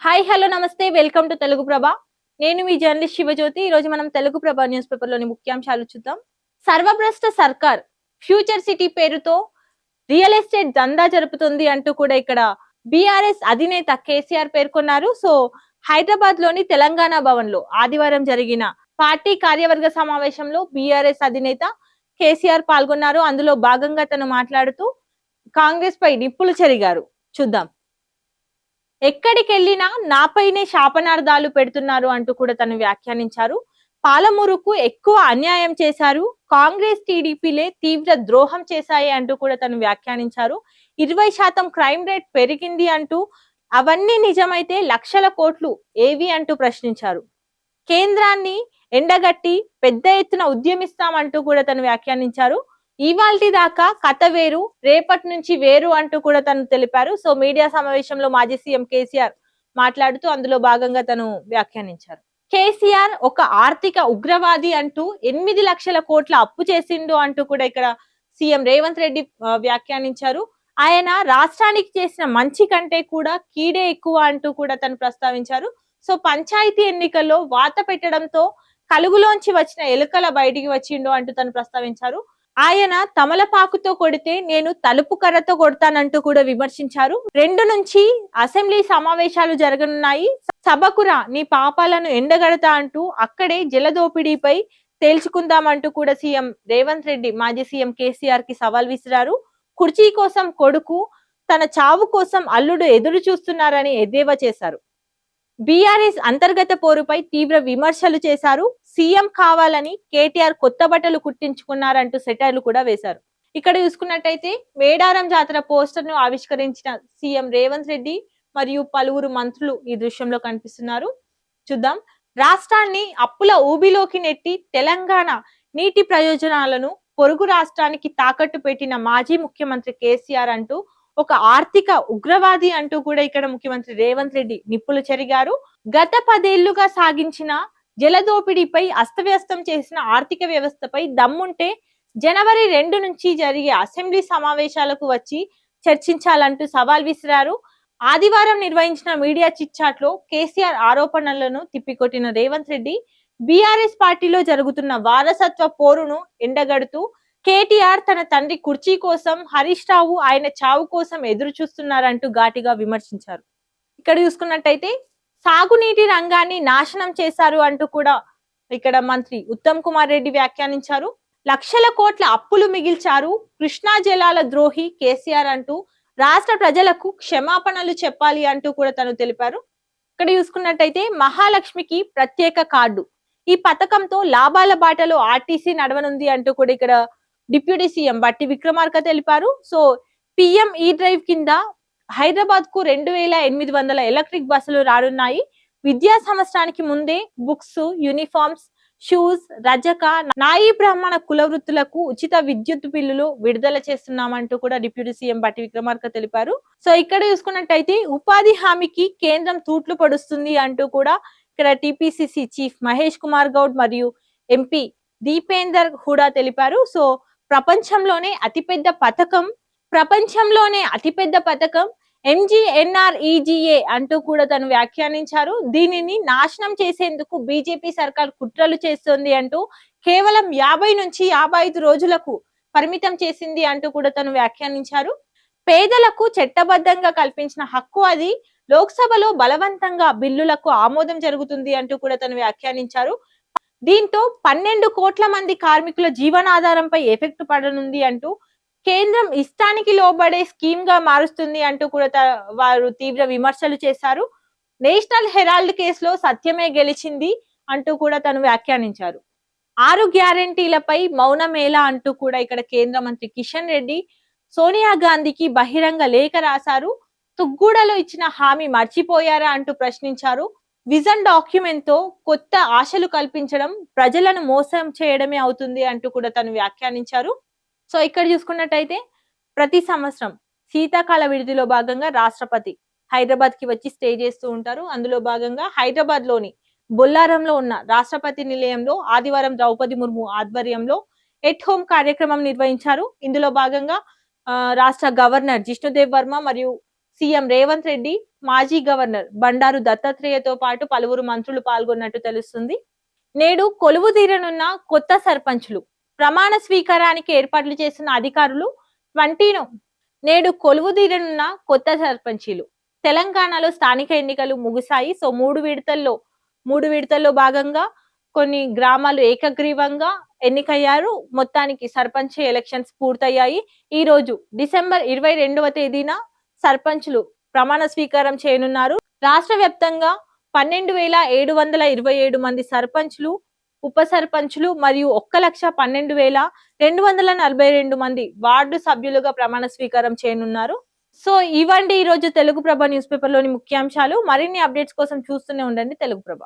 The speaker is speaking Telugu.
హాయ్ హలో నమస్తే వెల్కమ్ టు తెలుగు ప్రభ. నేను మీ జర్నలిస్ట్ శివజ్యోతి. ఈ రోజు మనం తెలుగు ప్రభ న్యూస్ పేపర్ లోని ముఖ్యాంశాలు చూద్దాం. సర్వభ్రష్ట సర్కార్ ఫ్యూచర్ సిటీ పేరుతో రియల్ ఎస్టేట్ దందా జరుపుతుంది అంటూ కూడా ఇక్కడ బీఆర్ఎస్ అధినేత కేసీఆర్ పేర్కొన్నారు. సో హైదరాబాద్ లోని తెలంగాణ భవన్ లో ఆదివారం జరిగిన పార్టీ కార్యవర్గ సమావేశంలో బీఆర్ఎస్ అధినేత కేసీఆర్ పాల్గొన్నారు. అందులో భాగంగా తను మాట్లాడుతూ కాంగ్రెస్ పై నిప్పులు చెరిగారు. చూద్దాం. ఎక్కడికెళ్లినా నాపైనే శాపనార్థాలు పెడుతున్నారు అంటూ కూడా తను వ్యాఖ్యానించారు. పాలమూరుకు ఎక్కువ అన్యాయం చేశారు, కాంగ్రెస్ టీడీపీలే తీవ్ర ద్రోహం చేశాయి అంటూ కూడా తను వ్యాఖ్యానించారు. 20% క్రైమ్ రేట్ పెరిగింది అంటూ, అవన్నీ నిజమైతే లక్షల కోట్లు ఏవి అంటూ ప్రశ్నించారు. కేంద్రాన్ని ఎండగట్టి పెద్ద ఎత్తున ఉద్యమిస్తామంటూ కూడా తను వ్యాఖ్యానించారు. ఇవాల్టి దాకా కథ వేరు, రేపటి నుంచి వేరు అంటూ కూడా తను తెలిపారు. సో మీడియా సమావేశంలో మాజీ సీఎం కేసీఆర్ మాట్లాడుతూ అందులో భాగంగా తను వ్యాఖ్యానించారు. కేసీఆర్ ఒక ఆర్థిక ఉగ్రవాది అంటూ 8 లక్షల కోట్ల అప్పు చేసిండు అంటూ కూడా ఇక్కడ సీఎం రేవంత్ రెడ్డి వ్యాఖ్యానించారు. ఆయన రాష్ట్రానికి చేసిన మంచి కంటే కూడా కీడే ఎక్కువ అంటూ కూడా తను ప్రస్తావించారు. సో పంచాయతీ ఎన్నికల్లో వాత పెట్టడంతో కలుగులోంచి వచ్చిన ఎలుకల బయటికి వచ్చిండు అంటూ తను ప్రస్తావించారు. ఆయన తమలపాకుతో కొడితే నేను తలుపు కర్రతో కొడతానంటూ కూడా విమర్శించారు. 2 నుంచి అసెంబ్లీ సమావేశాలు జరగనున్నాయి, సభకురా నీ పాపాలను ఎండగడతా అంటూ అక్కడే జలదోపిడీపై తేల్చుకుందామంటూ కూడా సీఎం రేవంత్ రెడ్డి మాజీ సీఎం కేసీఆర్ కి సవాల్ విసిరారు. కుర్చీ కోసం కొడుకు, తన చావు కోసం అల్లుడు ఎదురు చూస్తున్నారని ఎద్దేవా చేశారు. బీఆర్ఎస్ అంతర్గత పోరుపై తీవ్ర విమర్శలు చేశారు. సీఎం కావాలని కేటీఆర్ కొత్త బట్టలు కుట్టించుకున్నారంటూ సెటైర్లు కూడా వేశారు. ఇక్కడ చూసుకున్నట్టయితే మేడారం జాతర పోస్టర్ ను ఆవిష్కరించిన సీఎం రేవంత్ రెడ్డి మరియు పలువురు మంత్రులు ఈ దృశ్యంలో కనిపిస్తున్నారు. చూద్దాం. రాష్ట్రాన్ని అప్పుల ఊబిలోకి నెట్టి తెలంగాణ నీటి ప్రయోజనాలను పొరుగు రాష్ట్రానికి తాకట్టు పెట్టిన మాజీ ముఖ్యమంత్రి కేసీఆర్ అంటూ ఒక ఆర్థిక ఉగ్రవాది అంటూ కూడా ఇక్కడ ముఖ్యమంత్రి రేవంత్ రెడ్డి నిప్పులు చెరిగారు. గత 10 ఏళ్లుగా సాగించిన జలదోపిడీపై అస్తవ్యస్తం చేసిన ఆర్థిక వ్యవస్థపై దమ్ముంటే జనవరి 2 నుంచి జరిగే అసెంబ్లీ సమావేశాలకు వచ్చి చర్చించాలంటూ సవాల్ విసిరారు. ఆదివారం నిర్వహించిన మీడియా చిట్చాట్ లో కేసీఆర్ ఆరోపణలను తిప్పికొట్టిన రేవంత్ రెడ్డి బీఆర్ఎస్ పార్టీలో జరుగుతున్న వారసత్వ పోరును ఎండగడుతూ కేటీఆర్ తన తండ్రి కుర్చీ కోసం, హరీష్ రావు ఆయన చావు కోసం ఎదురు చూస్తున్నారంటూ ఘాటిగా విమర్శించారు. ఇక్కడ చూసుకున్నట్టయితే సాగునీటి రంగాన్ని నాశనం చేశారు అంటూ కూడా ఇక్కడ మంత్రి ఉత్తమ్ కుమార్ రెడ్డి వ్యాఖ్యానించారు. లక్షల కోట్ల అప్పులు మిగిల్చారు, కృష్ణా జలాల ద్రోహి కేసీఆర్ అంటూ రాష్ట్ర ప్రజలకు క్షమాపణలు చెప్పాలి అంటూ కూడా తను తెలిపారు. ఇక్కడ చూసుకున్నట్టయితే మహాలక్ష్మికి ప్రత్యేక కార్డు, ఈ పథకంతో లాభాల బాటలో ఆర్టీసీ నడవనుంది అంటూ కూడా ఇక్కడ డిప్యూటీ సీఎం బట్టి విక్రమార్క తెలిపారు. సో పిఎం ఈ డ్రైవ్ కింద హైదరాబాద్ కు 2800 ఎలక్ట్రిక్ బస్సులు రానున్నాయి. విద్యా సంవత్సరానికి ముందే బుక్స్, యూనిఫామ్స్, షూస్, రజక, నాయి బ్రాహ్మణ కుల వృత్తులకు ఉచిత విద్యుత్ బిల్లులు విడుదల చేస్తున్నామంటూ కూడా డిప్యూటీ సీఎం బట్టి విక్రమార్క తెలిపారు. సో ఇక్కడ చూసుకున్నట్టయితే ఉపాధి హామీకి కేంద్రం తూట్లు పొడుస్తుంది అంటూ కూడా ఇక్కడ టీపీసీసీ చీఫ్ మహేష్ కుమార్ గౌడ్ మరియు ఎంపీ దీపేందర్ హుడా తెలిపారు. సో ప్రపంచంలోనే అతిపెద్ద పథకం MGNREGA అంటూ కూడా తను వ్యాఖ్యానించారు. దీనిని నాశనం చేసేందుకు బీజేపీ సర్కార్ కుట్రలు చేస్తుంది అంటూ కేవలం 50 నుంచి 55 రోజులకు పరిమితం చేసింది అంటూ కూడా తను వ్యాఖ్యానించారు. పేదలకు చట్టబద్ధంగా కల్పించిన హక్కు అది, లోక్సభలో బలవంతంగా బిల్లులకు ఆమోదం జరుగుతుంది అంటూ కూడా తను వ్యాఖ్యానించారు. దీంతో 12 కోట్ల మంది కార్మికుల జీవనాధారంపై ఎఫెక్ట్ పడనుంది అంటూ, కేంద్రం ఇష్టానికి లోబడే స్కీమ్ గా మారుస్తుంది అంటూ కూడా వారు తీవ్ర విమర్శలు చేశారు. నేషనల్ హెరాల్డ్ కేసులో సత్యమే గెలిచింది అంటూ కూడా తను వ్యాఖ్యానించారు. 6 గ్యారెంటీలపై మౌనమేళ అంటూ కూడా ఇక్కడ కేంద్ర మంత్రి కిషన్ రెడ్డి సోనియా గాంధీకి బహిరంగ లేఖ రాశారు. తుగ్గూడలో ఇచ్చిన హామీ మర్చిపోయారా అంటూ ప్రశ్నించారు. విజన్ డాక్యుమెంట్ తో కొత్త ఆశలు కల్పించడం ప్రజలను మోసం చేయడమే అవుతుంది అంటూ కూడా తను వ్యాఖ్యానించారు. సో ఇక్కడ చూసుకున్నట్టయితే ప్రతి సంవత్సరం శీతాకాల విడిదిలో భాగంగా రాష్ట్రపతి హైదరాబాద్ కి వచ్చి స్టే చేస్తూ ఉంటారు. అందులో భాగంగా హైదరాబాద్ లోని బొల్లారంలో ఉన్న రాష్ట్రపతి నిలయంలో ఆదివారం ద్రౌపది ముర్ము ఆధ్వర్యంలో ఎట్ హోమ్ కార్యక్రమం నిర్వహించారు. ఇందులో భాగంగా రాష్ట్ర గవర్నర్ జిష్ణుదేవ్ వర్మ మరియు సీఎం రేవంత్ రెడ్డి, మాజీ గవర్నర్ బండారు దత్తాత్రేయతో పాటు పలువురు మంత్రులు పాల్గొన్నట్టు తెలుస్తుంది. నేడు కొలువు తీరనున్న కొత్త సర్పంచులు ప్రమాణ స్వీకారానికి ఏర్పాట్లు చేస్తున్న అధికారులు 20 నేడు కొలువు తీరనున్న కొత్త సర్పంచీలు తెలంగాణలో స్థానిక ఎన్నికలు ముగిశాయి. సో మూడు విడతల్లో భాగంగా కొన్ని గ్రామాలు ఏకగ్రీవంగా ఎన్నికయ్యారు. మొత్తానికి సర్పంచ్ ఎలక్షన్స్ పూర్తయ్యాయి. ఈ రోజు డిసెంబర్ 22వ తేదీన సర్పంచులు ప్రమాణ స్వీకారం చేయనున్నారు. రాష్ట్ర వ్యాప్తంగా 12,727 మంది సర్పంచులు, ఉప సర్పంచులు మరియు 1,12,242 మంది వార్డు సభ్యులుగా ప్రమాణ స్వీకారం చేయనున్నారు. సో ఇవండి ఈ రోజు తెలుగు ప్రభ న్యూస్ పేపర్ లోని ముఖ్యాంశాలు. మరిన్ని అప్డేట్స్ కోసం చూస్తూనే ఉండండి తెలుగు ప్రభ.